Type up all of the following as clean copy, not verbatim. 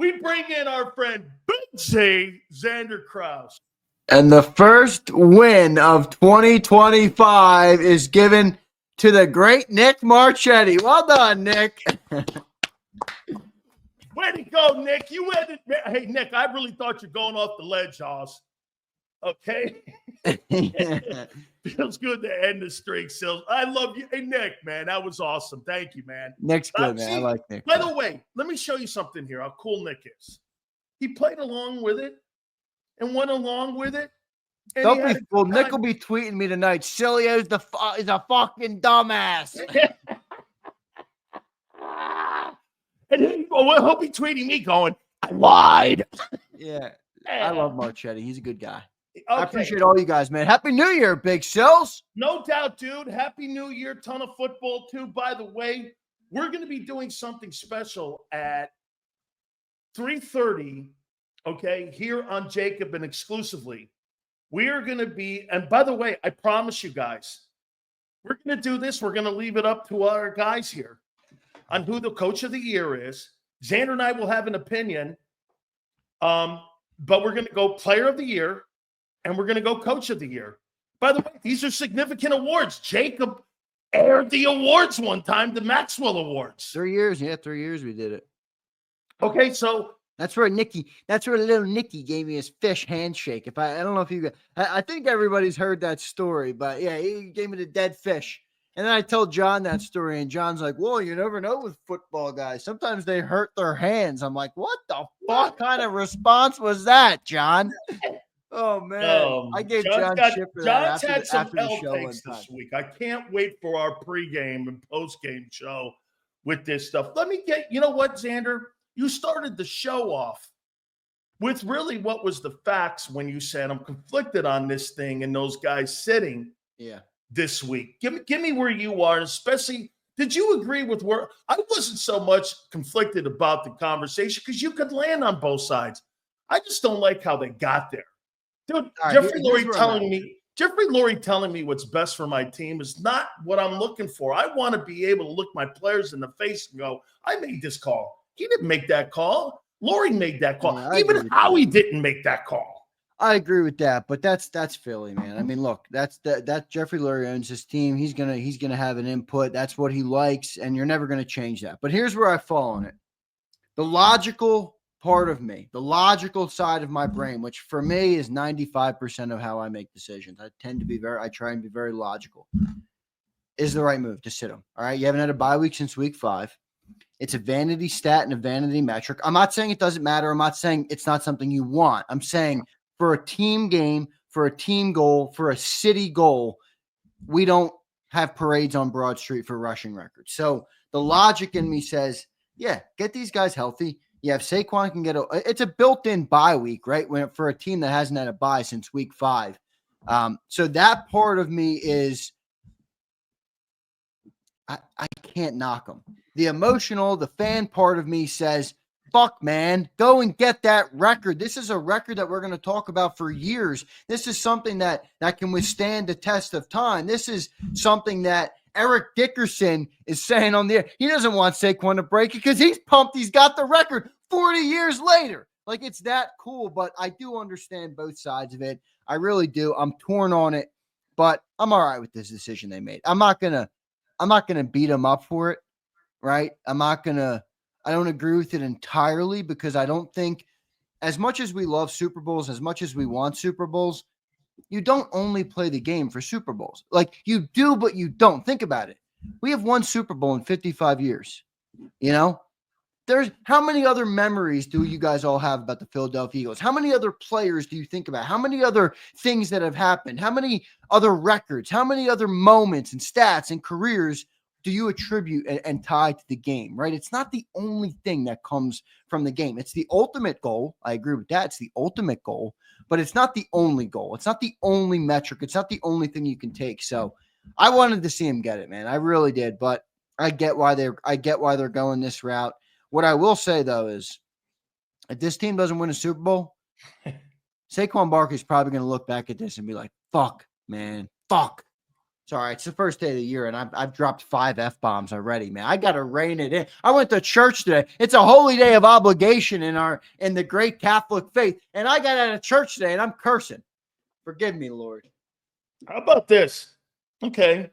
we bring in our friend Big Z, Zander Krause. And the first win of 2025 is given to the great Nick Marchetti. Well done, Nick. Way to go, Nick. You had it. Hey, Nick, I really thought you're going off the ledge, Hoss. Okay? Feels good to end the streak, Sills. I love you. Hey, Nick, man, that was awesome. Thank you, man. Nick's good, man. I like Nick. By the way, let me show you something here, how cool Nick is. He played along with it and went along with it. Don't be fool. Nick will be tweeting me tonight. Sileo is a fucking dumbass. And he'll be tweeting me going, I lied. Yeah. I love Marchetti. He's a good guy. Okay. I appreciate all you guys, man. Happy New Year, Big Sills. No doubt, dude. Happy New Year. Ton of football, too. By the way, we're going to be doing something special at 3:30, okay, here on JAKIB and exclusively. We are going to be, and by the way, I promise you guys, we're going to do this. We're going to leave it up to our guys here on who the coach of the year is. Zander and I will have an opinion, but we're going to go player of the year, and we're going to go coach of the year. By the way, these are significant awards. JAKIB aired the awards one time, the Maxwell Awards. 3 years. Yeah, 3 years we did it. Okay, so that's where little Nicky gave me his fish handshake. I don't know if you, I think everybody's heard that story, but yeah, he gave me the dead fish. And then I told John that story, and John's like, well, you never know with football guys. Sometimes they hurt their hands. I'm like, what the fuck kind of response was that, John? Oh, man. I gave John shit for that. John's had some L takes this week. I can't wait for our pregame and postgame show with this stuff. Let me get, you know what, Zander? You started the show off with really what was the facts when you said, I'm conflicted on this thing and those guys sitting. Yeah. This week. Give me where you are, especially, did you agree with where I wasn't so much conflicted about the conversation because you could land on both sides. I just don't like how they got there. Dude, Jeffrey Lurie telling me what's best for my team is not what I'm looking for. I want to be able to look my players in the face and go, I made this call. He didn't make that call. Lurie made that call. Yeah, even Howie didn't make that call. I agree with that, but that's Philly, man. I mean, look, that Jeffrey Lurie owns his team. He's gonna have an input. That's what he likes, and you're never gonna change that. But here's where I fall on it: the logical part of me, the logical side of my brain, which for me is 95% of how I make decisions. I try and be very logical. Is the right move to sit him? All right, you haven't had a bye week since week 5. It's a vanity stat and a vanity metric. I'm not saying it doesn't matter. I'm not saying it's not something you want. I'm saying for a team game, for a team goal, for a city goal, we don't have parades on Broad Street for rushing records. So the logic in me says, yeah, get these guys healthy. Yeah, if Saquon can it's a built-in bye week, right? For a team that hasn't had a bye since week 5. So that part of me is, I can't knock them. The emotional, the fan part of me says, fuck, man, go and get that record. This is a record that we're going to talk about for years. This is something that can withstand the test of time. This is something that Eric Dickerson is saying on the air. He doesn't want Saquon to break it because he's pumped. He's got the record 40 years later. Like, it's that cool, but I do understand both sides of it. I really do. I'm torn on it, but I'm all right with this decision they made. I'm not going to beat them up for it, right? I don't agree with it entirely because I don't think, as much as we love Super Bowls, as much as we want Super Bowls, you don't only play the game for Super Bowls. Like, you do, but you don't. Think about it. We have one Super Bowl in 55 years. You know, how many other memories do you guys all have about the Philadelphia Eagles? How many other players do you think about? How many other things that have happened? How many other records? How many other moments and stats and careers do you attribute and tie to the game, right? It's not the only thing that comes from the game. It's the ultimate goal. I agree with that. It's the ultimate goal, but it's not the only goal. It's not the only metric. It's not the only thing you can take. So I wanted to see him get it, man. I really did, but I get why they're going this route. What I will say, though, is if this team doesn't win a Super Bowl, Saquon Barkley's probably going to look back at this and be like, fuck, man, fuck. Sorry, it's the first day of the year, and I've dropped 5 F-bombs already, man. I got to rein it in. I went to church today. It's a holy day of obligation in the great Catholic faith, and I got out of church today, and I'm cursing. Forgive me, Lord. How about this? Okay,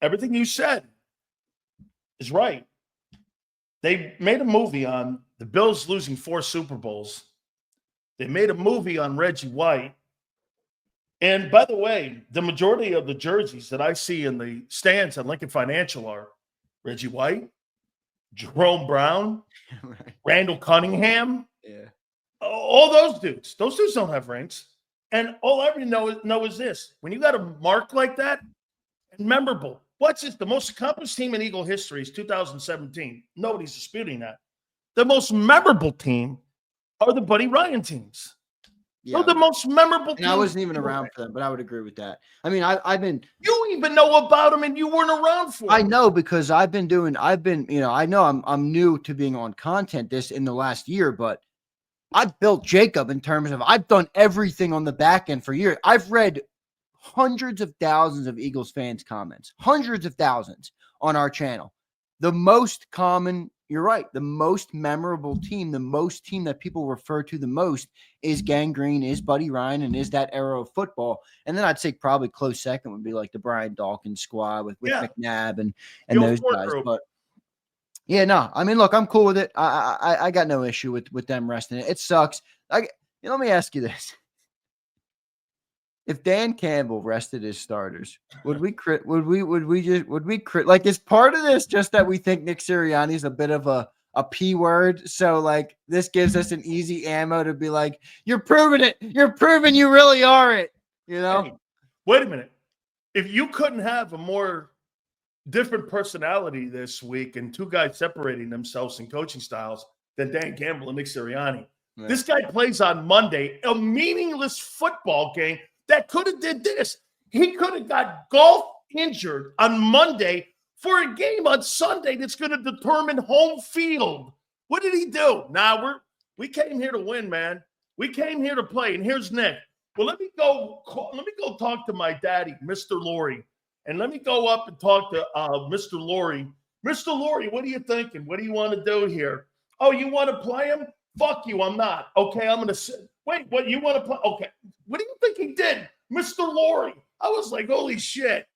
everything you said is right. They made a movie on the Bills losing 4 Super Bowls. They made a movie on Reggie White. And by the way, the majority of the jerseys that I see in the stands at Lincoln Financial are Reggie White, Jerome Brown, Right. Randall Cunningham, Yeah. all those dudes. Those dudes don't have rings. And all I ever know is this. When you got a mark like that, and memorable, what's this? The most accomplished team in Eagle history is 2017. Nobody's disputing that. The most memorable team are the Buddy Ryan teams. Yeah. They're the most memorable teams. And I wasn't even around for them, but I would agree with that. I mean, I've been. You even know about them, and you weren't around for them. I know because I know I'm new to being on content this in the last year, but I've built JAKIB in terms of I've done everything on the back end for years. I've read hundreds of thousands of Eagles fans' comments, hundreds of thousands on our channel. The most common, you're right, the most memorable team, the most team that people refer to the most is Gang Green, is Buddy Ryan, and is that era of football. And then I'd say probably close second would be like the Brian Dawkins squad with McNabb and those guys. Group. But yeah, no, I mean, look, I'm cool with it. I got no issue with them resting it. It sucks. Let me ask you this. If Dan Campbell rested his starters, would we like, is part of this just that we think Nick Sirianni's a bit of a P word? So like this gives us an easy ammo to be like, you're proving it. You're proving you really are it. You know? Hey, wait a minute. If you couldn't have a more different personality this week and 2 guys separating themselves in coaching styles than Dan Campbell and Nick Sirianni. Right. This guy plays on Monday, a meaningless football game that could have did this. He could have got golf injured on Monday for a game on Sunday that's going to determine home field. What did he do? Nah, we came here to win, man. We came here to play. And here's Nick. Well, let me go talk to my daddy, Mr. Laurie. And let me go up and talk to Mr. Laurie. Mr. Laurie, what are you thinking? What do you want to do here? Oh, you want to play him? Fuck you, I'm not. Okay, I'm going to sit. Wait, what, you want to play? Okay. What do you think he did? Mr. Laurie. I was like, holy shit.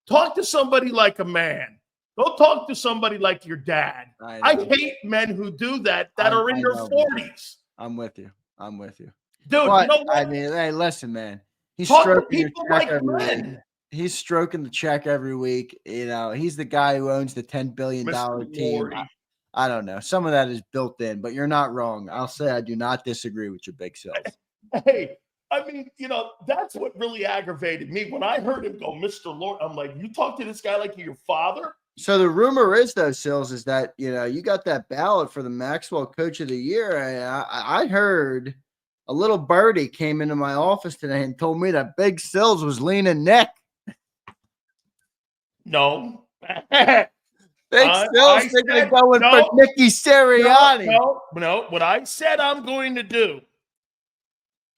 Talk to somebody like a man. Don't talk to somebody like your dad. I hate men who do that are in their 40s. I'm with you. Dude, but, you know what? I mean, hey, listen, man. He's talk to stroking people like men. He's stroking the check every week. You know, he's the guy who owns the $10 billion team. I don't know. Some of that is built in, but you're not wrong. I'll say I do not disagree with your big self. Hey, I mean, that's what really aggravated me. When I heard him go, Mr. Lord, I'm like, you talk to this guy like you're your father? So the rumor is, though, Sills, is that, you got that ballot for the Maxwell Coach of the Year. I heard a little birdie came into my office today and told me that Big Sills was leaning Nick. No. Big Sills thinking of going for Nicky Sirianni. No. What I said I'm going to do,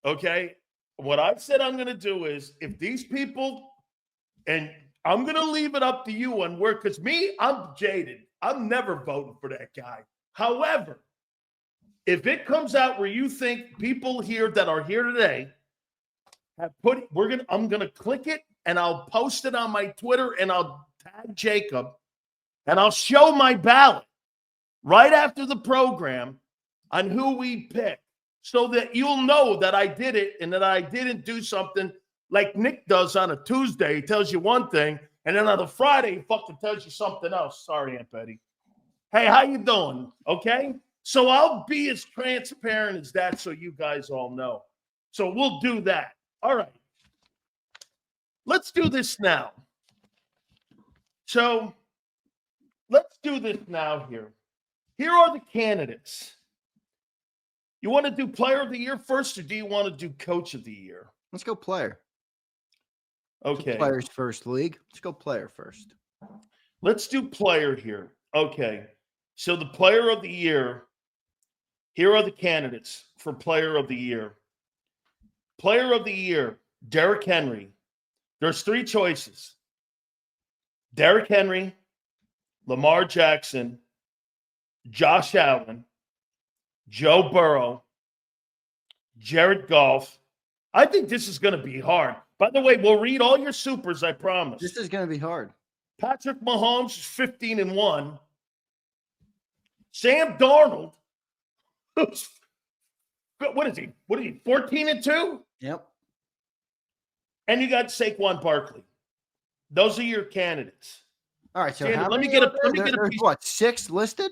okay? What I said I'm going to do is if these people, and I'm going to leave it up to you on where, because I'm jaded. I'm never voting for that guy. However, if it comes out where you think people here that are here today have I'm going to click it and I'll post it on my Twitter and I'll tag JAKIB and I'll show my ballot right after the program on who we pick so that you'll know that I did it and that I didn't do something like Nick does on a Tuesday. He tells you one thing, and then on a Friday, he fucking tells you something else. Sorry, Aunt Betty. Hey, how you doing? Okay? So I'll be as transparent as that so you guys all know. So we'll do that. All right. Let's do this now. So let's do this now here. Here are the candidates. You want to do player of the year first, or do you want to do coach of the year? Let's go player. Okay. Players first, league. Let's go player first. Let's do player here. Okay. So the player of the year, here are the candidates for player of the year. Player of the year, Derrick Henry. There's 3 choices. Derrick Henry, Lamar Jackson, Josh Allen, Joe Burrow, Jared Goff. I think this is going to be hard. By the way, we'll read all your supers, I promise. This is going to be hard. Patrick Mahomes is 15-1. Sam Darnold, what is he? 14-2? Yep. And you got Saquon Barkley. Those are your candidates. All right. So Sandy, how let me many get are a let me there? get a There's piece. what, 6 listed?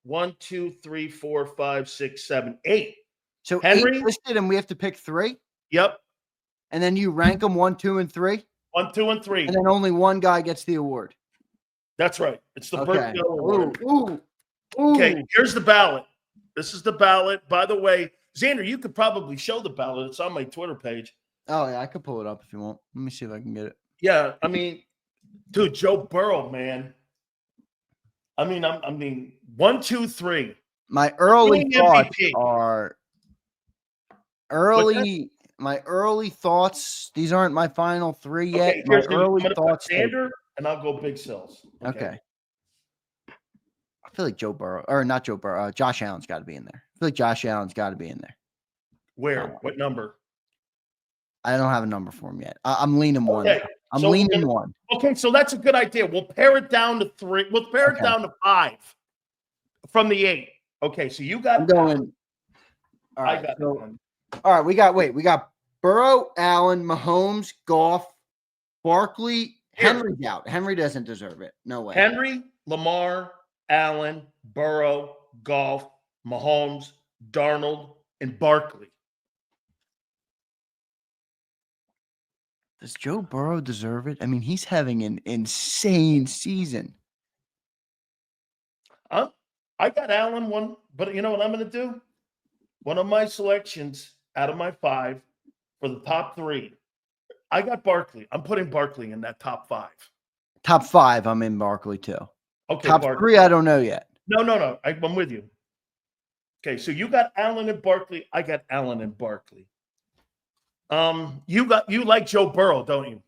1, 2, 3, 4, 5, 6, 7, 8. So Henry? 8 listed, and we have to pick 3. Yep. And then you rank them 1, 2, and 3. 1, 2, and 3. And then only one guy gets the award. That's right. It's the Okay. Burt Gill Award. Ooh. Okay, here's the ballot. This is the ballot. By the way, Zander, you could probably show the ballot. It's on my Twitter page. Oh, yeah, I could pull it up if you want. Let me see if I can get it. Yeah, I mean, dude, Joe Burrow, man. I mean, 1, 2, 3. My early Winning thoughts MVP. are my early thoughts. These aren't my final 3 yet. Okay, My here's the I'm early gonna put thoughts. Zander, and I'll go Big Sills. Okay. I feel like Josh Allen's got to be in there. I feel like Josh Allen's got to be in there. Where? What number? I don't have a number for him yet. I'm leaning one. Okay, I'm so leaning we're- one. Okay, so that's a good idea. We'll pare it down to 3. We'll pare it Okay. down to 5 from the 8. Okay, so you got. I'm going. All I right. got so- one. all right. We got Burrow, Allen, Mahomes, Goff, Barkley. Here. Henry's out. Henry doesn't deserve it. No way. Henry, Lamar, Allen, Burrow, Goff, Mahomes, Darnold, and Barkley. Does Joe Burrow deserve it? I mean, he's having an insane season. I got Allen one, but you know what I'm going to do? One of my selections out of my 5 for the top 3. I got Barkley. I'm putting Barkley in that top 5. Top 5, I'm in Barkley too. Okay, Top Barkley. 3, I don't know yet. No. I'm with you. Okay, so you got Allen and Barkley. I got Allen and Barkley. You like Joe Burrow, don't you?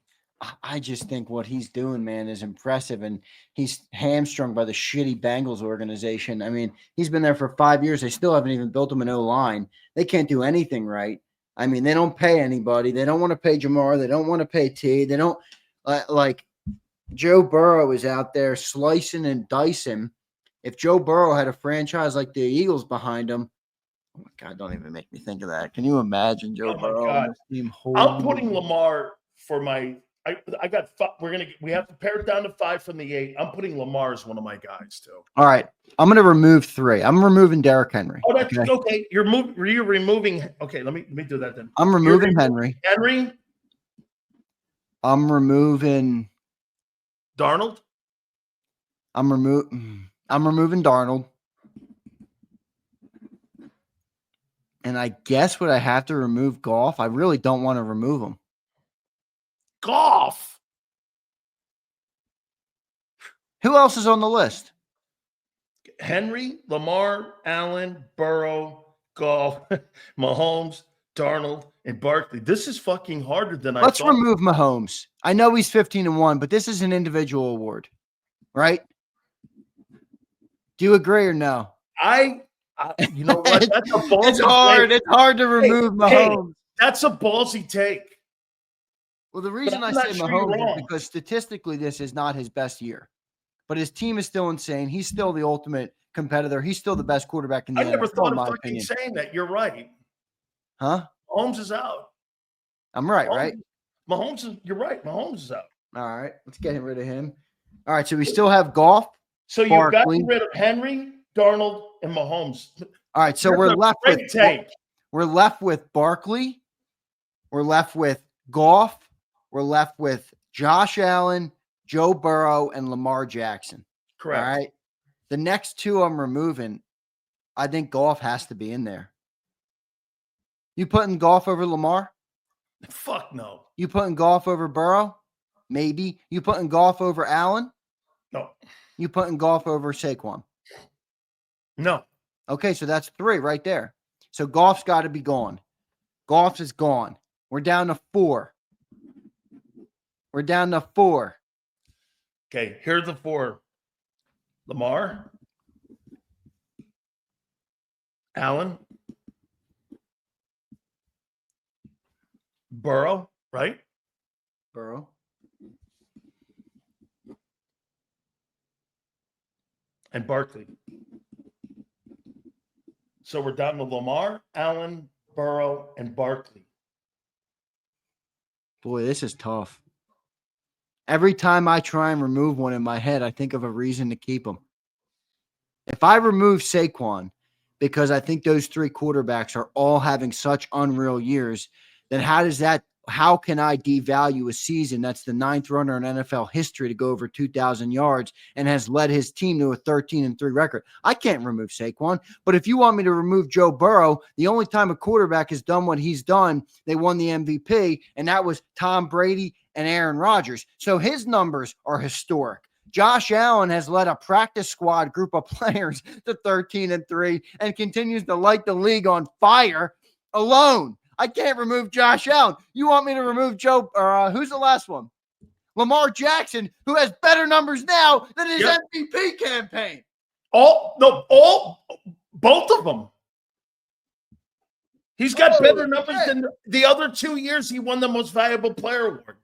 I just think what he's doing, man, is impressive, and he's hamstrung by the shitty Bengals organization. I mean, he's been there for 5 years. They still haven't even built him an O-line. They can't do anything right. I mean, they don't pay anybody. They don't want to pay Jamar. They don't want to pay T. They don't like Joe Burrow is out there slicing and dicing. If Joe Burrow had a franchise like the Eagles behind him, oh my God, don't even make me think of that. Can you imagine Joe Oh my Burrow? God. on this team? I'm putting Lamar for my. I got. We have to pare it down to 5 from the 8. I'm putting Lamar as one of my guys too. All right. I'm going to remove 3. I'm removing Derrick Henry. Oh, that's okay. You're removing. Okay, let me do that then. I'm removing Henry. Henry, I'm removing Darnold. I'm removing Darnold. And I guess would I have to remove Goff? I really don't want to remove him. Goff. Who else is on the list? Henry, Lamar, Allen, Burrow, Goff, Mahomes, Darnold, and Barkley. This is fucking harder than I Let's thought. remove Mahomes. I know he's 15-1, but this is an individual award, right? Do you agree or no? You know what? That's a ballsy It's hard. take. It's hard to remove Mahomes. That's a ballsy take. Well, the reason I I'm say not sure you're Mahomes is wrong. because statistically this is not his best year. But his team is still insane. He's still the ultimate competitor. He's still the best quarterback in the I never NFL, thought in my of fucking opinion. saying that. You're right. Huh? Mahomes is out. I'm right, right? You're right. Mahomes is out. All right. Let's get rid of him. All right. So we still have Goff. So you've got Barkley. rid of Henry, Darnold, and Mahomes. All right. So That's we're a left great with take. we're left with Barkley. We're left with Goff. We're left with Josh Allen, Joe Burrow, and Lamar Jackson. Correct. All right. The next 2 I'm removing, I think Goff has to be in there. You putting Goff over Lamar? Fuck no. You putting Goff over Burrow? Maybe. You putting Goff over Allen? No. You putting Goff over Saquon? No. Okay, so that's 3 right there. So Goff's got to be gone. Goff is gone. We're down to 4. We're down to 4. Okay, here are the four. Lamar, Allen, Burrow, right? Burrow. And Barkley. So we're down to Lamar, Allen, Burrow, and Barkley. Boy, this is tough. Every time I try and remove one in my head, I think of a reason to keep them. If I remove Saquon because I think those three quarterbacks are all having such unreal years, then how can I devalue a season that's the 9th runner in NFL history to go over 2,000 yards and has led his team to a 13-3 record? I can't remove Saquon. But if you want me to remove Joe Burrow, the only time a quarterback has done what he's done, they won the MVP, and that was Tom Brady and Aaron Rodgers. So his numbers are historic. Josh Allen has led a practice squad group of players to 13-3 and continues to light the league on fire alone. I can't remove Josh Allen. You want me to remove who's the last one? Lamar Jackson, who has better numbers now than his MVP campaign. Both of them. He's got better numbers than the other 2 years he won the Most Valuable Player Award.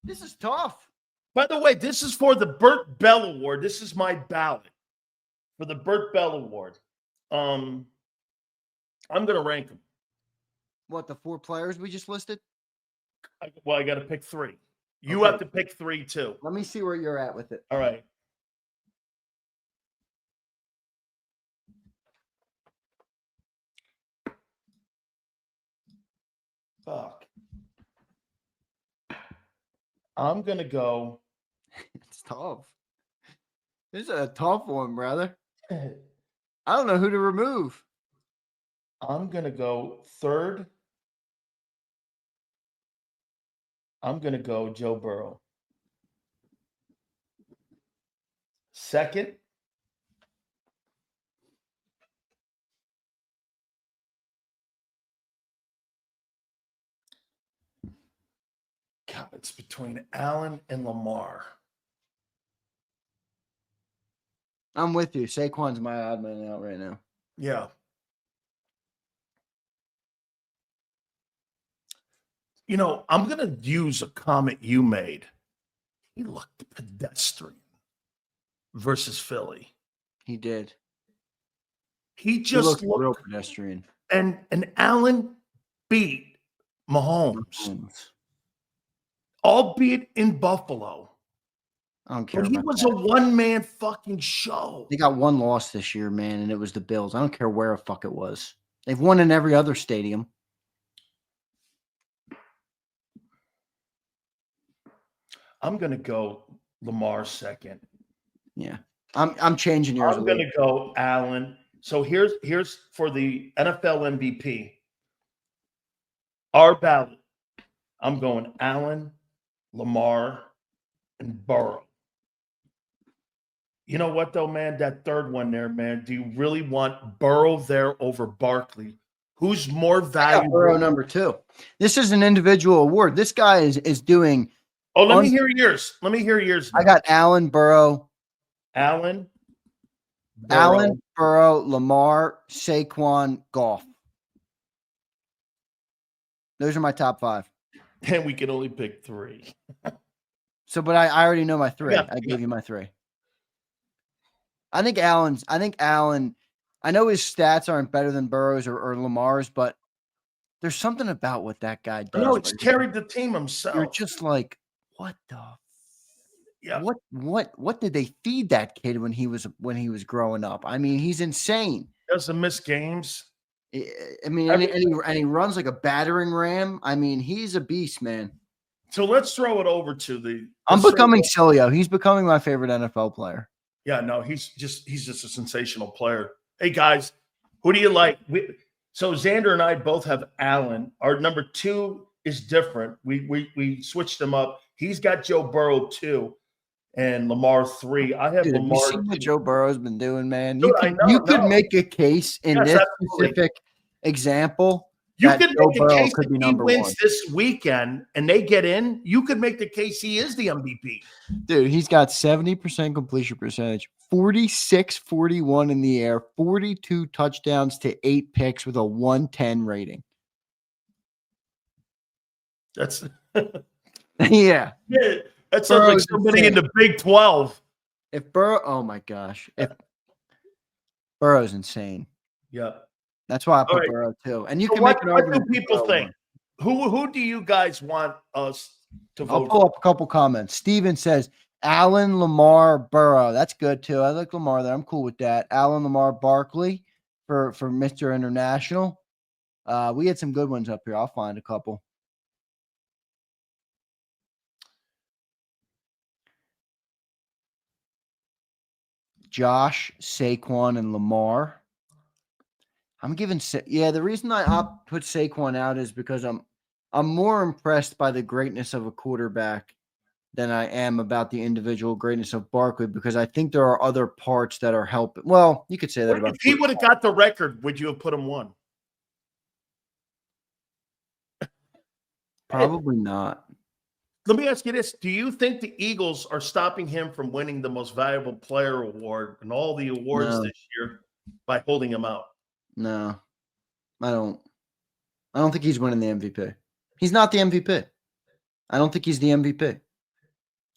This is tough. By the way, this is for the Burt Bell Award. This is my ballot for the Burt Bell Award. I'm going to rank them. What, the 4 players we just listed? I got to pick 3. You have to pick 3 too. Let me see where you're at with it. All right. Fuck. I'm going to go. It's tough. This is a tough one, brother. I don't know who to remove. I'm going to go third. I'm going to go Joe Burrow. Second. God, it's between Allen and Lamar. I'm with you. Saquon's my odd man out right now. Yeah. You know, I'm going to use a comment you made. He looked pedestrian versus Philly. He did. He just looked real pedestrian. And Allen beat Mahomes. Albeit in Buffalo. I don't care. But he was a one-man fucking show. They got one loss this year, man, and it was the Bills. I don't care where the fuck it was. They've won in every other stadium. I'm going to go Lamar second. Yeah. I'm changing yours. I'm going to go Allen. So here's for the NFL MVP. Our ballot. I'm going Allen, Lamar, and Burrow. You know what, though, man? That third one there, man. Do you really want Burrow there over Barkley? Who's more valuable? Burrow number 2. This is an individual award. This guy is doing. Oh, let me hear yours. Let me hear yours. I got Allen, Burrow. Allen, Burrow, Lamar, Saquon, Goff. Those are my top 5. And we can only pick 3. So, but I already know my 3. Yeah, I gave you my 3. I think Allen, I know his stats aren't better than Burrow's or Lamar's, but there's something about what that guy does. No, he's carried the team himself. You're just like, what the? Yeah. What did they feed that kid when he was growing up? I mean, he's insane. Doesn't miss games. I mean, and he runs like a battering ram. I mean, he's a beast, man. So let's throw it over to the. I'm becoming Sileo. He's becoming my favorite NFL player. Yeah, no, he's just a sensational player. Hey guys, who do you like? So Zander and I both have Allen. Our number 2 is different. We switched them up. He's got Joe Burrow 2 and Lamar 3. I have Lamar. You see what Joe Burrow's been doing, man. Dude, You could make a case in this specific example You that could Joe make a Burrow case could if be he number wins one. this weekend and they get in. You could make the case he is the MVP. Dude, he's got 70% completion percentage, 46-41 in the air, 42 touchdowns to 8 picks with a 110 rating. That's Yeah. that sounds like Burrow's somebody in insane. the Big 12. If Burrow, oh my gosh. If Burrow's insane. Yeah. That's why I All put right. Burrow too. And you So can make an what do argument. for people Burrow think? one. Who do you guys want us to I'll vote pull for? up a couple comments. Steven says Allen, Lamar, Burrow. That's good too. I like Lamar there. I'm cool with that. Allen, Lamar, Barkley for Mr. International. We had some good ones up here. I'll find a couple. Josh, Saquon, and Lamar. I'm giving the reason I put Saquon out is because I'm more impressed by the greatness of a quarterback than I am about the individual greatness of Barkley, because I think there are other parts that are helping. Well, you could say that about If he would have got the record, would you have put him one? Probably not. Let me ask you this. Do you think the Eagles are stopping him from winning the most valuable player award and all the awards this year by holding him out? No, I don't. I don't think he's winning the MVP. He's not the MVP. I don't think he's the MVP.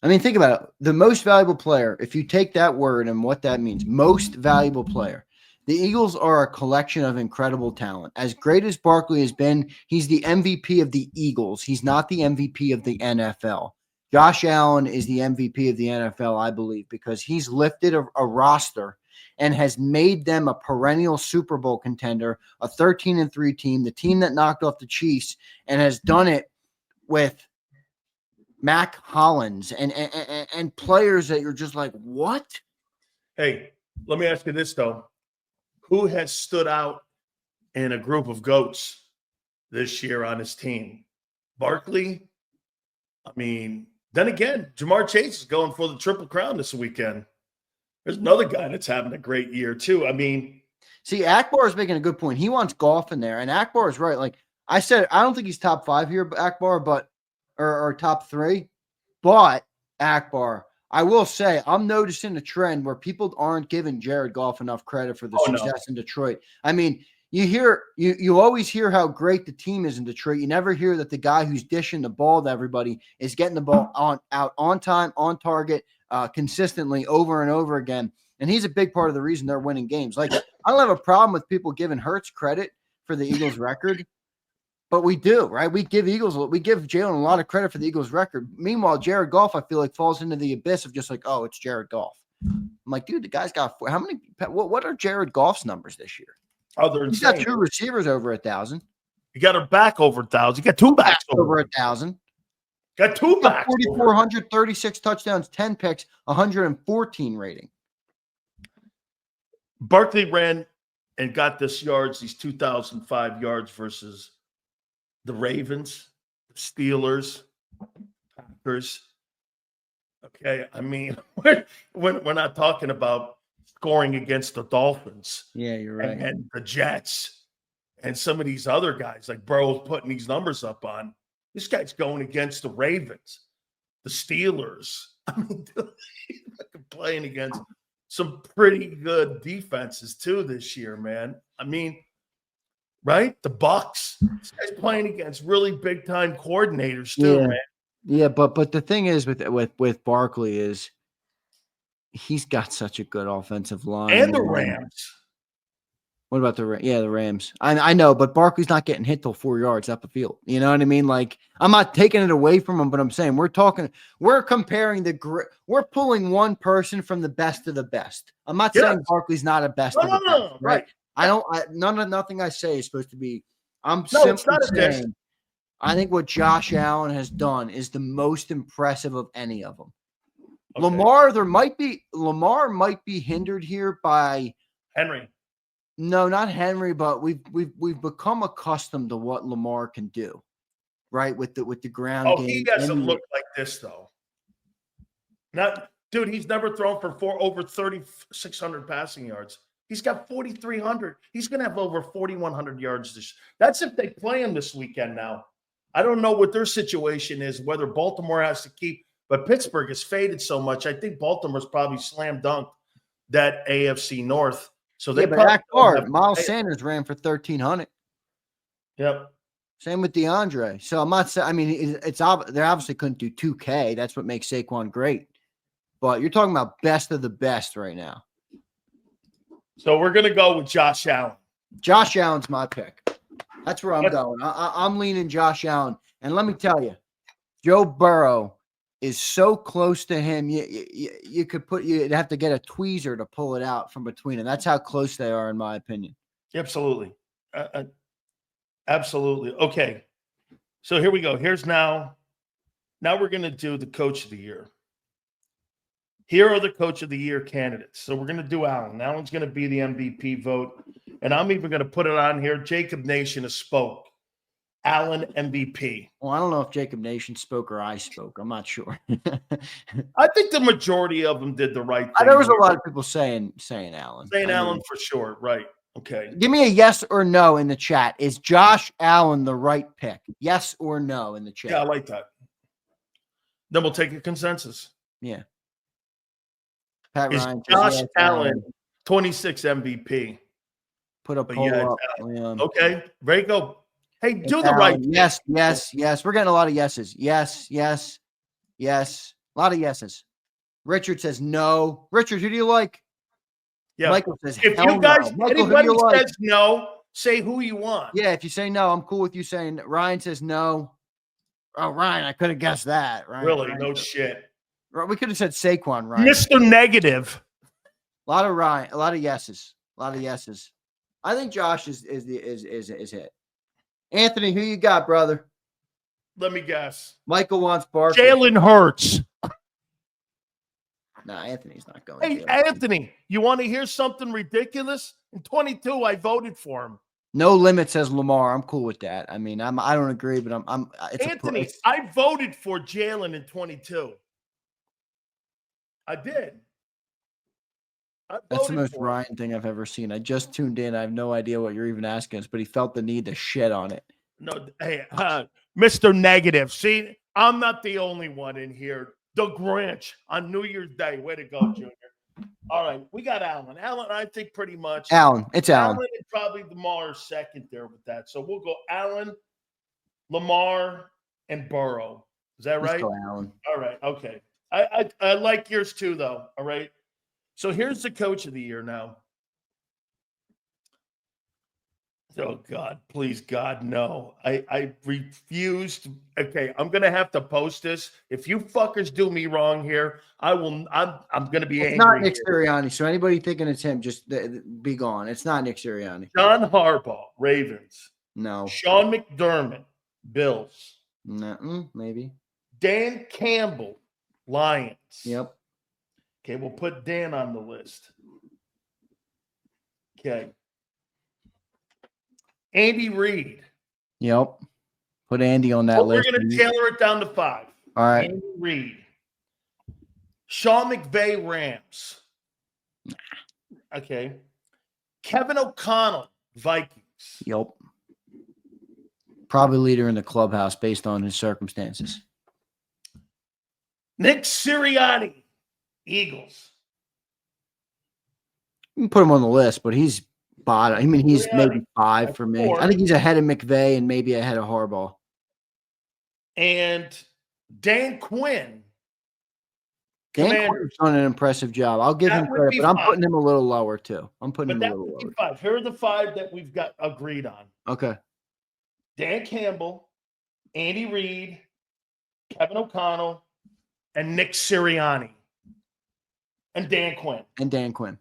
I mean, think about it. The most valuable player, if you take that word and what that means, most valuable player. The Eagles are a collection of incredible talent. As great as Barkley has been, he's the MVP of the Eagles. He's not the MVP of the NFL. Josh Allen is the MVP of the NFL, I believe, because he's lifted a roster and has made them a perennial Super Bowl contender, a 13-3 team, the team that knocked off the Chiefs, and has done it with Mac Hollins and players that you're just like, what? Hey, let me ask you this, though. Who has stood out in a group of GOATs this year on his team? Barkley? I mean, then again, Jamar Chase is going for the Triple Crown this weekend. There's another guy that's having a great year, too. I mean, see, Akbar is making a good point. He wants golf in there, and Akbar is right. Like I said, I don't think he's top 5 here, Akbar, but or top 3. But Akbar, I will say, I'm noticing a trend where people aren't giving Jared Goff enough credit for the success in Detroit. I mean, you always hear how great the team is in Detroit. You never hear that the guy who's dishing the ball to everybody is getting the ball out on time, on target, consistently over and over again. And he's a big part of the reason they're winning games. Like, I don't have a problem with people giving Hurts credit for the Eagles record, but we do, right? We give Jalen a lot of credit for the Eagles record. Meanwhile, Jared Goff, I feel like, falls into the abyss of just like, oh, it's Jared Goff. I'm like, dude, the guy's got how many? What are Jared Goff's numbers this year? Oh, they're He's insane. got 2 receivers over 1,000. You got a back over 1,000. You got 2 backs over 1,000. Got 2 backs. 4,436 touchdowns, 10 picks, 114 rating. Barkley ran and got this yards, these 2,005 yards versus the Ravens, the Steelers, Packers. Okay, I mean, we're not talking about scoring against the Dolphins. Yeah, you're right. And the Jets and some of these other guys, like Burrow's putting these numbers up on. This guy's going against the Ravens, the Steelers. I mean, playing against some pretty good defenses too this year, man. I mean, right? The Bucks. This guy's playing against really big time coordinators too, man. Yeah, but the thing is with Barkley is he's got such a good offensive line. And the Rams. What about the Rams? I know, but Barkley's not getting hit till 4 yards up the field. You know what I mean? Like, I'm not taking it away from him, but I'm saying we're comparing we're pulling one person from the best of the best. I'm not saying Barkley's not a best of the best, right? Nothing I say is supposed to be. I'm simply saying I think what Josh Allen has done is the most impressive of any of them. Okay. Lamar might be hindered here by Henry. No, not Henry, but we've become accustomed to what Lamar can do, right? With the ground game. He doesn't look like this though. Dude, he's never thrown for over 3,600 passing yards. He's got 4,300. He's going to have over 4,100 yards. That's if they play him this weekend now. I don't know what their situation is, whether Baltimore has to keep, but Pittsburgh has faded so much. I think Baltimore's probably slam dunked that AFC North. So they but that card, Miles Sanders ran for 1,300. Yep. Same with DeAndre. So I'm not saying, I mean, they obviously couldn't do 2K. That's what makes Saquon great. But you're talking about best of the best right now. So we're going to go with Josh Allen. Josh Allen's my pick. That's where I'm going. I'm leaning Josh Allen. And let me tell you, Joe Burrow is so close to him. You'd have to get a tweezer to pull it out from between them. That's how close they are, in my opinion. Absolutely. Absolutely. Okay. So here we go. Now we're going to do the coach of the year. Here are the coach of the year candidates. So we're going to do Allen. Allen's going to be the MVP vote. And I'm even going to put it on here. JAKIB Nation has spoke. Allen MVP. Well, I don't know if JAKIB Nation spoke or I spoke. I'm not sure. I think the majority of them did the right thing. There was a lot of people saying Allen. Allen for sure. Right. Okay. Give me a yes or no in the chat. Is Josh Allen the right pick? Yes or no in the chat. Yeah, I like that. Then we'll take a consensus. Yeah. Pat Is Ryan, Josh Allen 26 MVP? Put a poll up. Okay, very good. Hey, do the right thing. Yes. We're getting a lot of yeses. Yes. A lot of yeses. Richard says no. Richard, who do you like? Yeah. Michael says if hell you guys, no. Michael, anybody says no, say who you want. Yeah, if you say no, I'm cool with you saying. Ryan says no. Oh, Ryan, I could have guessed that. Really? Ryan No shit. We could have said Saquon, Ryan. Mr. Negative. A lot of Ryan, a lot of yeses. I think Josh is hit. Anthony, who you got, brother? Let me guess. Michael wants Barkley. Jalen Hurts. No, Anthony's not going. Hey, Anthony, you want to hear something ridiculous? In 22, I voted for him. No limit says Lamar. I'm cool with that. I mean, I don't agree, but Anthony, I voted for Jalen in 22. I did. That's the most Ryan thing I've ever seen. I just tuned in. I have no idea what you're even asking us, but he felt the need to shed on it. No, hey, Mr. Negative. See, I'm not the only one in here. The Grinch on New Year's Day. Way to go, Junior. All right, we got Allen. Allen, I think pretty much. It's Allen. Allen and probably Lamar second there with that. So we'll go Allen, Lamar, and Burrow. Is that right? Let's go Allen. All right, okay. I like yours too, though. All right. So here's the coach of the year now. Oh, God, please, God, no. I refused. Okay, I'm going to have to post this. If you fuckers do me wrong here, I'm going to be angry. It's not Nick Sirianni, so anybody thinking it's him, just be gone. It's not Nick Sirianni. John Harbaugh, Ravens. No. Sean McDermott, Bills. No, maybe. Dan Campbell, Lions. Yep. Okay, we'll put Dan on the list. Okay. Andy Reid. Yep. Put Andy on that list. We're going to tailor it down to 5. All right. Andy Reid. Sean McVay, Rams. Okay. Kevin O'Connell, Vikings. Yep. Probably leader in the clubhouse based on his circumstances. Nick Sirianni, Eagles. You can put him on the list, but he's bottom. I mean, he's maybe 5 for me. 4. I think he's ahead of McVay and maybe ahead of Harbaugh. And Dan Quinn. Dan Quinn's done an impressive job. I'll give him credit, but I'm putting him a little lower too. I'm putting him a little lower. 5. Here are the 5 that we've got agreed on. Okay. Dan Campbell, Andy Reid, Kevin O'Connell, and Nick Sirianni. And Dan Quinn.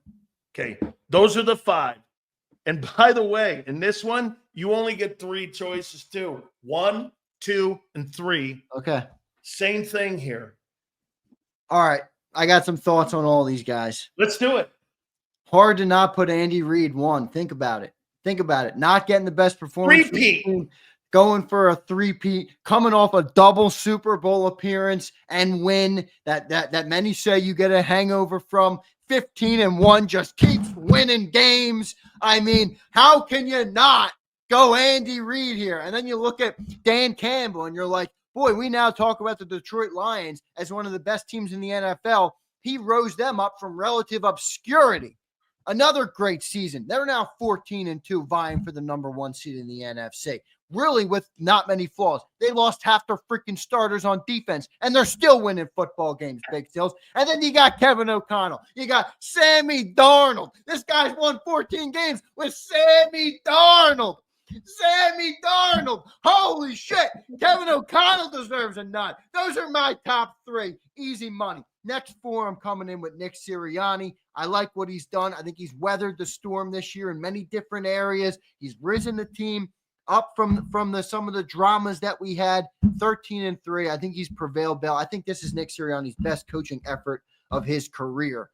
Okay. Those are the 5. And by the way, in this one, you only get 3 choices too. 1, 2, and 3. Okay. Same thing here. All right. I got some thoughts on all these guys. Let's do it. Hard to not put Andy Reid 1. Think about it. Not getting the best performance. 3-peat. Going for a 3-peat, coming off a double Super Bowl appearance and win that many say you get a hangover from. 15-1, just keeps winning games. I mean, how can you not go Andy Reid here? And then you look at Dan Campbell and you're like, boy, we now talk about the Detroit Lions as one of the best teams in the NFL. He rose them up from relative obscurity. Another great season. They're now 14-2, vying for the number 1 seed in the NFC. Really, with not many flaws. They lost half their freaking starters on defense, and they're still winning football games, Big Steels. And then you got Kevin O'Connell. You got Sammy Darnold. This guy's won 14 games with Sammy Darnold. Sammy Darnold. Holy shit. Kevin O'Connell deserves a nod. Those are my top 3. Easy money. Next 4, I'm coming in with Nick Sirianni. I like what he's done. I think he's weathered the storm this year in many different areas. He's risen the team up from some of the dramas that we had. 13-3. I think he's prevailed well. I think this is Nick Sirianni's best coaching effort of his career.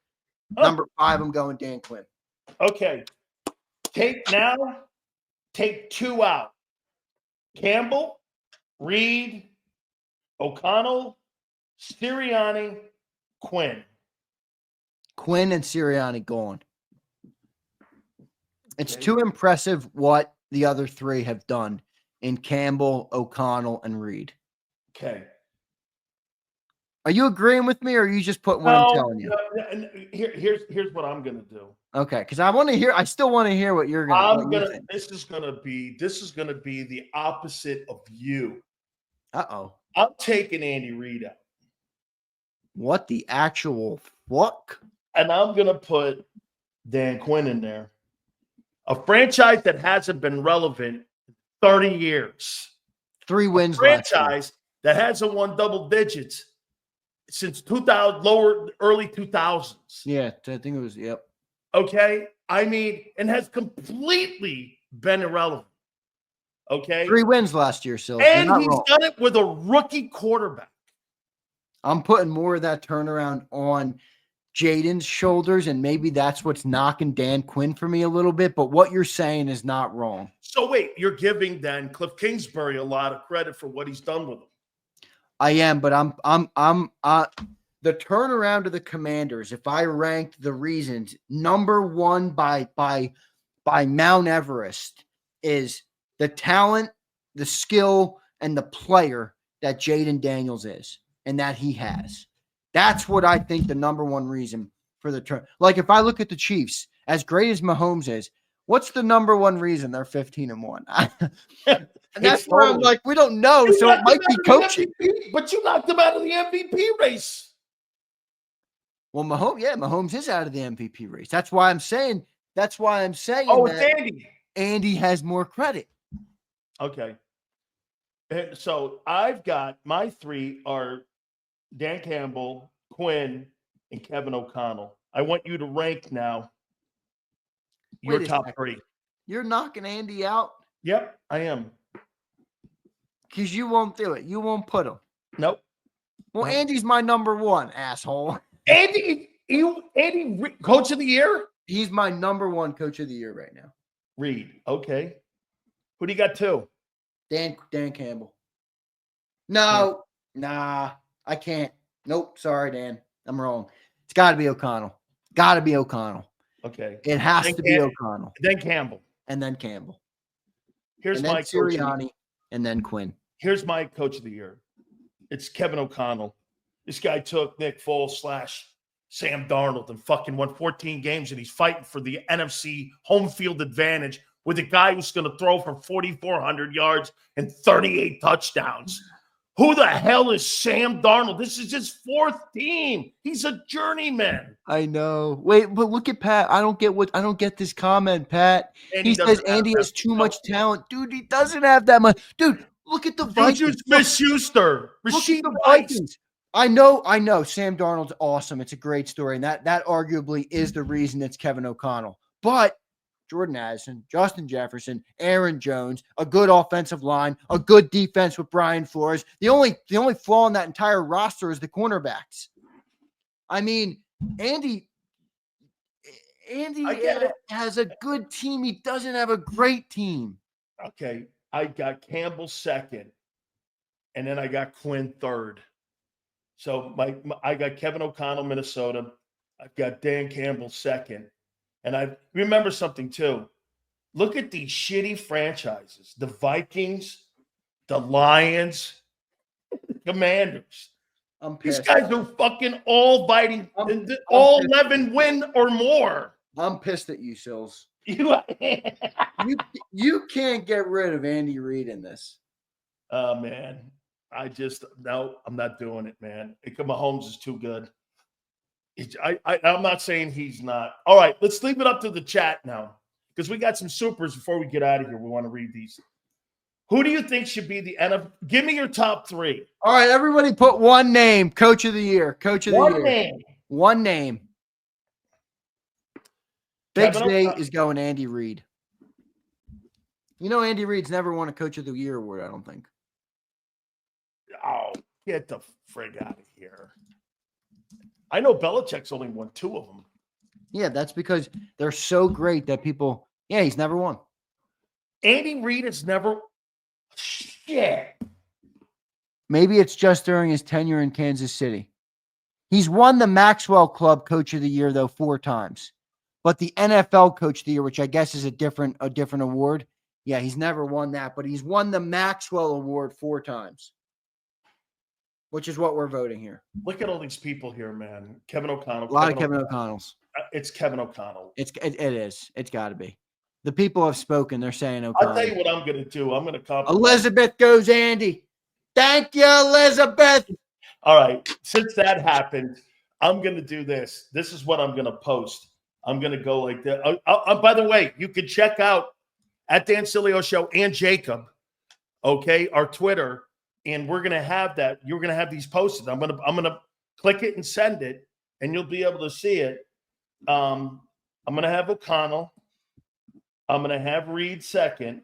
Number 5, I'm going Dan Quinn. Okay. Take 2 out. Campbell, Reid, O'Connell, Sirianni, Quinn. Quinn and Sirianni gone. It's too impressive what the other 3 have done in Campbell, O'Connell, and Reid. Okay. Are you agreeing with me, or are you just putting what I'm telling you? No, here's what I'm gonna do. Okay, because I still want to hear what you're gonna. This is gonna be the opposite of you. Uh-oh. I'm taking Andy Reid out. What the actual fuck? And I'm gonna put Dan Quinn in there. A franchise that hasn't been relevant in 30 years. 3 wins. Franchise that hasn't won double digits since early 2000s. Yeah, I think it was, yep. Okay? I mean, and has completely been irrelevant. Okay? 3 wins last year, Sil. And he's done it with a rookie quarterback. I'm putting more of that turnaround on Jaden's shoulders, and maybe that's what's knocking Dan Quinn for me a little bit, but what you're saying is not wrong. So wait, you're giving then Cliff Kingsbury a lot of credit for what he's done with him. I am, but I'm the turnaround of the Commanders, if I ranked the reasons, number 1 by Mount Everest is the talent, the skill, and the player that Jaden Daniels is and that he has. That's what I think the number 1 reason for the turn. Like, if I look at the Chiefs, as great as Mahomes is, what's the number 1 reason they're 15-1? And that's where I'm like, we don't know, so it might be coaching. But you knocked them out of the MVP race. Well, Mahomes is out of the MVP race. That's why I'm saying. Oh, it's Andy. Andy has more credit. Okay. And so I've got my 3 are Dan Campbell, Quinn, and Kevin O'Connell. I want you to rank now your top 3. You're knocking Andy out? Yep, I am. Because you won't do it. You won't put him. Nope. Well, nope. Andy's my number 1, asshole. Andy, coach of the year? He's my number 1 coach of the year right now. Reid. Okay. Who do you got 2? Dan Campbell. No, nah, I can't. Nope, sorry, Dan. I'm wrong. It's got to be O'Connell. Okay. It has to be O'Connell. Then Campbell. And then Campbell. Here's and then my Sirianni, and then Quinn. Here's my coach of the year. It's Kevin O'Connell. This guy took Nick Foles / Sam Darnold and fucking won 14 games, and he's fighting for the NFC home field advantage with a guy who's going to throw for 4,400 yards and 38 touchdowns. Who the hell is Sam Darnold? This is his 4th team. He's a journeyman. I know. Wait, but look at Pat. I don't get this comment, Pat. He says Andy has too much talent. Dude, he doesn't have that much. Dude, look at the Vikings. Smith-Schuster. Rasheed Rice. I know. Sam Darnold's awesome. It's a great story. And that arguably is the reason it's Kevin O'Connell. But Jordan Addison, Justin Jefferson, Aaron Jones, a good offensive line, a good defense with Brian Flores. The only flaw in that entire roster is the cornerbacks. I mean, Andy has a good team. He doesn't have a great team. Okay, I got Campbell 2nd, and then I got Quinn 3rd. So I got Kevin O'Connell, Minnesota, I've got Dan Campbell second. And I remember something too. Look at these shitty franchises. The Vikings, the Lions, Commanders. I'm These pissed. guys are fucking all fighting, I'm all pissed. 11 win or more. I'm pissed at you, Sills. You, You can't get rid of Andy Reid in this. oh, man. No, I'm not doing it, man. Mahomes is too good. I'm not saying he's not. All right, let's leave it up to the chat now because we got some supers before we get out of here. We want to read these. Who do you think should be the NFL? Give me your top three. All right, everybody put one name. Coach of the year. Coach of the year. Name. One name. Big Kevin Zay O'Connell. is going Andy Reid. You know Andy Reid's never won a Coach of the Year award, I don't think. Oh, get the frig out of here. I know Belichick's only won 2 of them. Yeah, that's because they're so great that people, he's never won. Andy Reid has never. Shit. Maybe it's just during his tenure in Kansas City. He's won the Maxwell Club Coach of the Year, though, 4 times. But the NFL Coach of the Year, which I guess is a different award, yeah, he's never won that. But he's won the Maxwell Award 4 times, which is what we're voting here. Look at all these people here, man. Kevin O'Connell. A lot of Kevin O'Connells. It's Kevin O'Connell. It is. It's got to be. The people have spoken. They're saying O'Connell. I'll tell you what I'm going to do. I'm going to compromise. Elizabeth goes Andy. Thank you, Elizabeth. All right. Since that happened, I'm going to do this. This is what I'm going to post. I'm going to go like that. By the way, you can check out at Dan Sileo Show and JAKIB, okay, our Twitter, and we're going to have that. You're going to have these posted. I'm going to click it and send it, and you'll be able to see it. I'm going to have O'Connell. I'm going to have Reed second.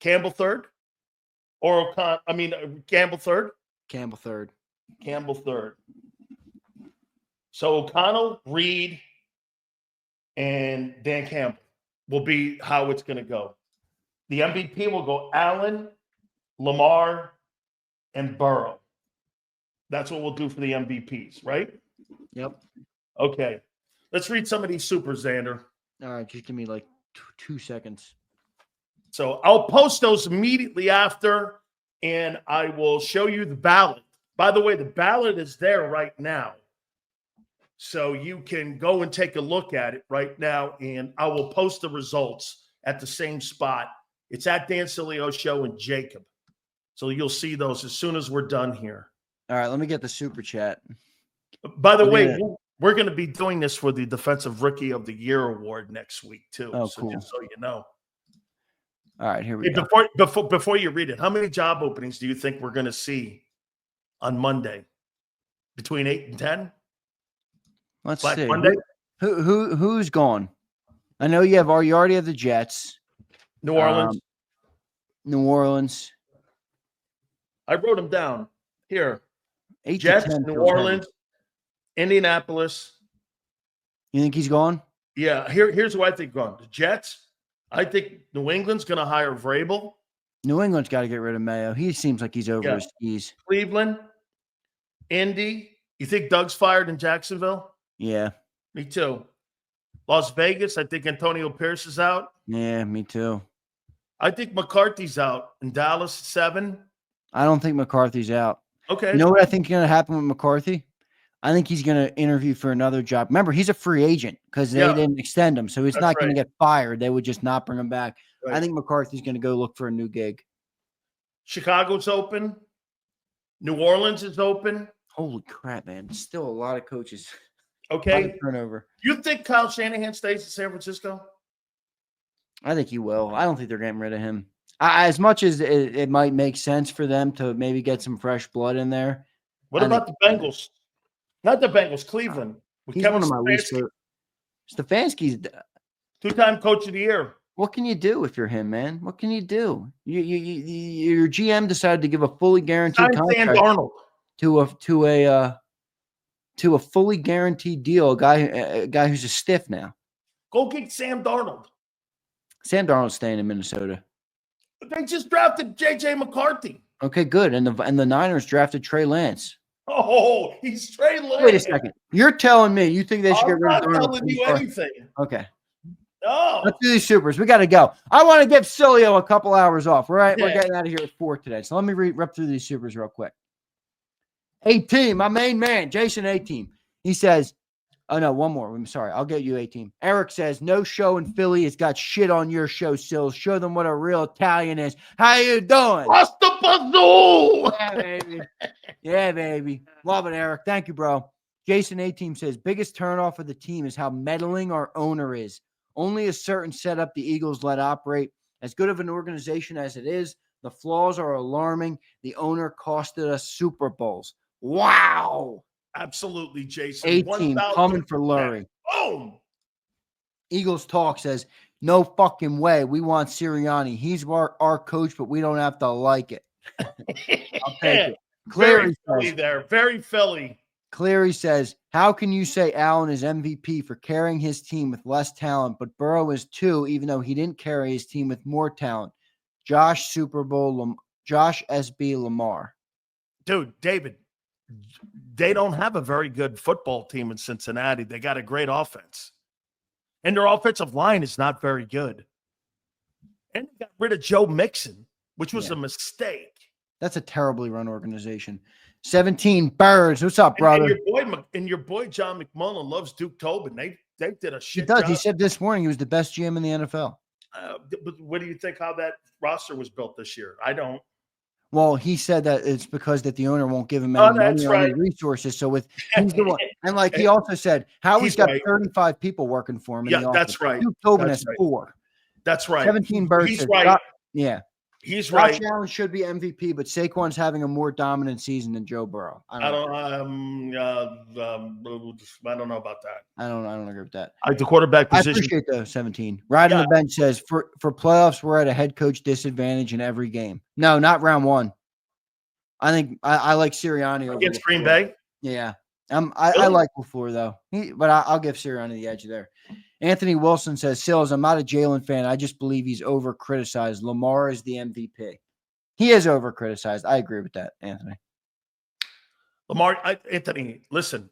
Campbell third? Or Campbell third? Campbell third. Campbell third. So O'Connell, Reed, and Dan Campbell will be how it's going to go. The MVP will go Allen, Lamar, and Burrow. That's what we'll do for the MVPs, right? Yep. Okay. Let's read some of these supers, Zander. All right, just give me like 2 seconds. So I'll post those immediately after, and I will show you the ballot. By the way, the ballot is there right now. So you can go and take a look at it right now, and I will post the results at the same spot. It's at Dan Sileo Show and JAKIB. So you'll see those as soon as we're done here. All right, let me get the super chat. By the way, we're going to be doing this for the Defensive Rookie of the Year award next week, too. Oh, so cool. Just so you know. All right, here we go. Before you read it, how many job openings do you think we're going to see on Monday? Between 8 and 10? Let's Black see. Monday? Who's gone? I know you already have the Jets. New Orleans. New Orleans. I wrote them down here. 8 Jets, to 10 New feels Orleans, Indianapolis. You think he's gone? Yeah, here's who I think gone. The Jets. I think New England's going to hire Vrabel. New England's got to get rid of Mayo. He seems like he's over his skis. Cleveland, Indy. You think Doug's fired in Jacksonville? Yeah. Me too. Las Vegas. I think Antonio Pierce is out. Yeah, me too. I think McCarthy's out in Dallas 7. I don't think McCarthy's out. Okay. You know what I think is going to happen with McCarthy? I think he's going to interview for another job. Remember, he's a free agent because they didn't extend him. So he's not going to get fired. They would just not bring him back. Right. I think McCarthy's going to go look for a new gig. Chicago's open. New Orleans is open. Holy crap, man. Still a lot of coaches. Okay. Turnover. You think Kyle Shanahan stays in San Francisco? I think he will. I don't think they're getting rid of him. As much as it might make sense for them to maybe get some fresh blood in there. What about the Bengals? Not the Bengals, Cleveland. He's one of my least favorite. Stefanski's 2-time Coach of the Year. What can you do if you're him, man? What can you do? Your GM decided to give a fully guaranteed contract to a fully guaranteed deal. A guy who's a stiff now. Go get Sam Darnold. Sam Darnold's staying in Minnesota. They just drafted J.J. McCarthy. Okay, good. And the Niners drafted Trey Lance. Oh, he's straight laying. Wait a second. You're telling me you think they should I'm get rid of not Darnold telling you before- anything. Okay. No. Let's do these supers. We got to go. I want to give Sileo a couple hours off. All right. Yeah. We're getting out of here at 4 today. So let me rip through these supers real quick. A-Team, my main man, Jason A-Team. He says, oh, no, one more. I'm sorry. I'll get you A-Team. Eric says, no show in Philly has got shit on your show, Sills. Show them what a real Italian is. How you doing? Pasta puzzle. Yeah, baby. Yeah, baby. Love it, Eric. Thank you, bro. Jason A-Team says, biggest turnoff of the team is how meddling our owner is. Only a certain setup the Eagles let operate. As good of an organization as it is, the flaws are alarming. The owner costed us Super Bowls. Wow. Absolutely, Jason. A-Team 1,000%. coming for Lurie. Boom. Eagles Talk says, no fucking way. We want Sirianni. He's our coach, but we don't have to like it. I'll take it. Very Philly there. Very Philly. Cleary says, how can you say Allen is MVP for carrying his team with less talent, but Burrow is too, even though he didn't carry his team with more talent? Josh SB Lamar. Dude, David, they don't have a very good football team in Cincinnati. They got a great offense. And their offensive line is not very good. And they got rid of Joe Mixon, which was a mistake. That's a terribly run organization. 17 Birds. What's up, brother? And your boy John McMullen loves Duke Tobin. They did a shit He does. job. He said this morning he was the best GM in the NFL. But what do you think how that roster was built this year? I don't. Well, he said that it's because that the owner won't give him any money or any resources. So with he's the one, and like he also said, Howie's got 35 people working for him. Yeah, that's right. Duke Tobin has 4. That's right. 17 Birds. He's right. Yeah. He's Josh right. Allen should be MVP, but Saquon's having a more dominant season than Joe Burrow. I don't know about that. I don't agree with that. The quarterback position. I appreciate the 17. Riding the bench says for playoffs, we're at a head coach disadvantage in every game. No, not round 1. I think I like Sirianni against Green Bay. Yeah. I like LaFleur though. But I'll give Sirianni the edge there. Anthony Wilson says, Sills, I'm not a Jalen fan. I just believe he's over-criticized. Lamar is the MVP. He is over-criticized. I agree with that, Anthony. Anthony, listen.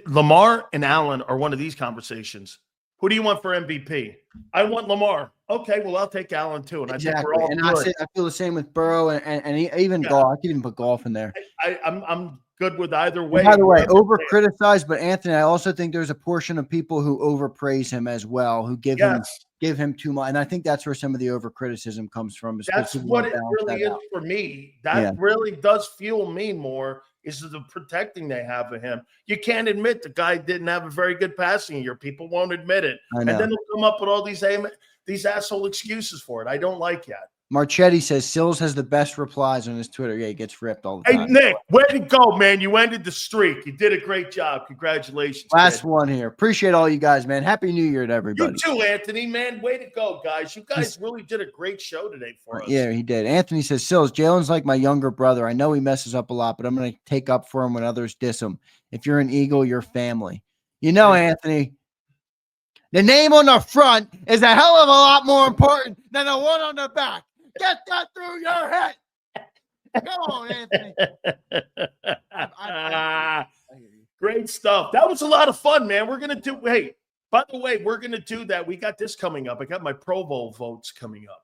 Lamar and Allen are one of these conversations. Who do you want for MVP? I want Lamar. Okay, well, I'll take Allen too. And exactly. I think we're all good. I feel the same with Burrow and even golf. I could even put golf in there. I'm good with either way. By the way, over-criticized, but Anthony, I also think there's a portion of people who overpraise him as well, who give him too much. And I think that's where some of the over-criticism comes from. That's what it really is for me. That really does fuel me more is the protecting they have of him. You can't admit the guy didn't have a very good passing year. People won't admit it. And then they'll come up with all these asshole excuses for it. I don't like that. Marchetti says Sills has the best replies on his Twitter. Yeah, he gets ripped all the time. Hey, Nick, way to go, man. You ended the streak. You did a great job. Congratulations. Last one here. Appreciate all you guys, man. Happy New Year to everybody. You too, Anthony, man. Way to go, guys. You guys really did a great show today for us. Yeah, he did. Anthony says, Sills, Jalen's like my younger brother. I know he messes up a lot, but I'm going to take up for him when others diss him. If you're an Eagle, you're family. You know, Anthony, the name on the front is a hell of a lot more important than the one on the back. Get that through your head. Come on, Anthony. Great stuff. That was a lot of fun, man. We're going to do, hey, by the way, we're going to do that. We got this coming up. I got my Pro Bowl votes coming up.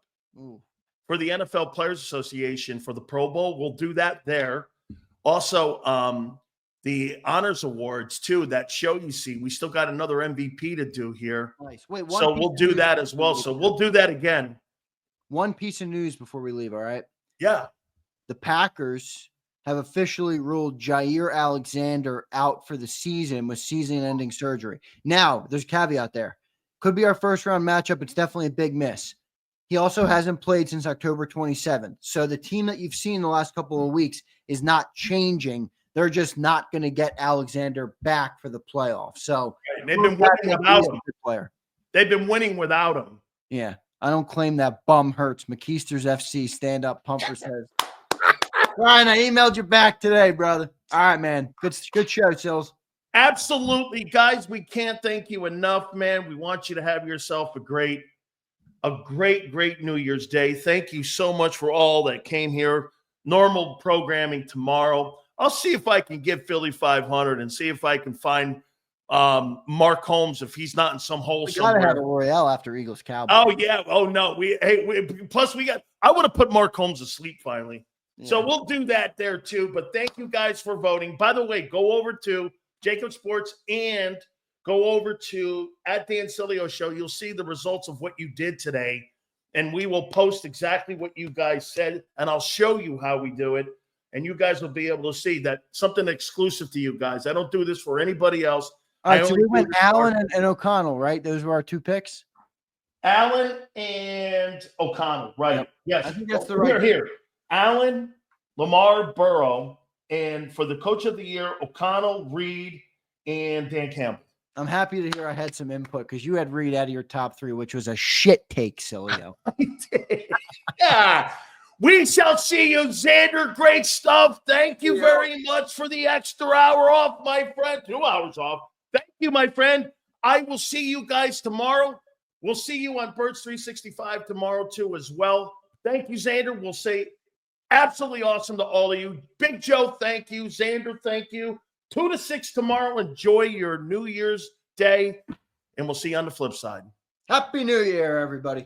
For the NFL Players Association for the Pro Bowl. We'll do that there. Also, the Honors Awards, too, that show you see. We still got another MVP to do here. Nice. Wait, so we'll do that as well. So we'll do that again. One piece of news before we leave, all right? Yeah. The Packers have officially ruled Jair Alexander out for the season with season-ending surgery. Now, there's a caveat there. Could be our first-round matchup. It's definitely a big miss. He also hasn't played since October 27th. So the team that you've seen the last couple of weeks is not changing. They're just not going to get Alexander back for the playoffs. So they've been winning without him. They've been winning without him. Yeah. I don't claim that bum hurts. McKeester's FC stand-up pumper says, Ryan, I emailed you back today, brother. All right, man. Good show, Sills. Absolutely. Guys, we can't thank you enough, man. We want you to have yourself a great New Year's Day. Thank you so much for all that came here. Normal programming tomorrow. I'll see if I can give Philly 500 and see if I can find Mark Holmes if he's not in some hole We gotta somewhere. have a Royale after Eagles Cowboys. Oh yeah. Oh no. Plus we got. I want to put Mark Holmes to sleep finally. Yeah. So we'll do that there too. But thank you guys for voting. By the way, go over to JAKIB Sports and go over to @Dan Sileo Show. You'll see the results of what you did today, and we will post exactly what you guys said, and I'll show you how we do it, and you guys will be able to see that something exclusive to you guys. I don't do this for anybody else. All right, so we went Allen and and O'Connell, right? Those were our 2 picks. Allen and O'Connell, right? Yep. Yes, I think that's the right. Here. Allen, Lamar, Burrow, and for the Coach of the Year, O'Connell, Reed, and Dan Campbell. I'm happy to hear I had some input because you had Reed out of your top 3, which was a shit take, Sileo. Yeah. We shall see you, Zander. Great stuff. Thank you very much for the extra hour off, my friend. 2 hours off. Thank you, my friend. I will see you guys tomorrow. We'll see you on Birds 365 tomorrow, too, as well. Thank you, Zander. We'll say absolutely awesome to all of you. Big Joe, thank you. Zander, thank you. 2 to 6 tomorrow. Enjoy your New Year's Day, and we'll see you on the flip side. Happy New Year, everybody.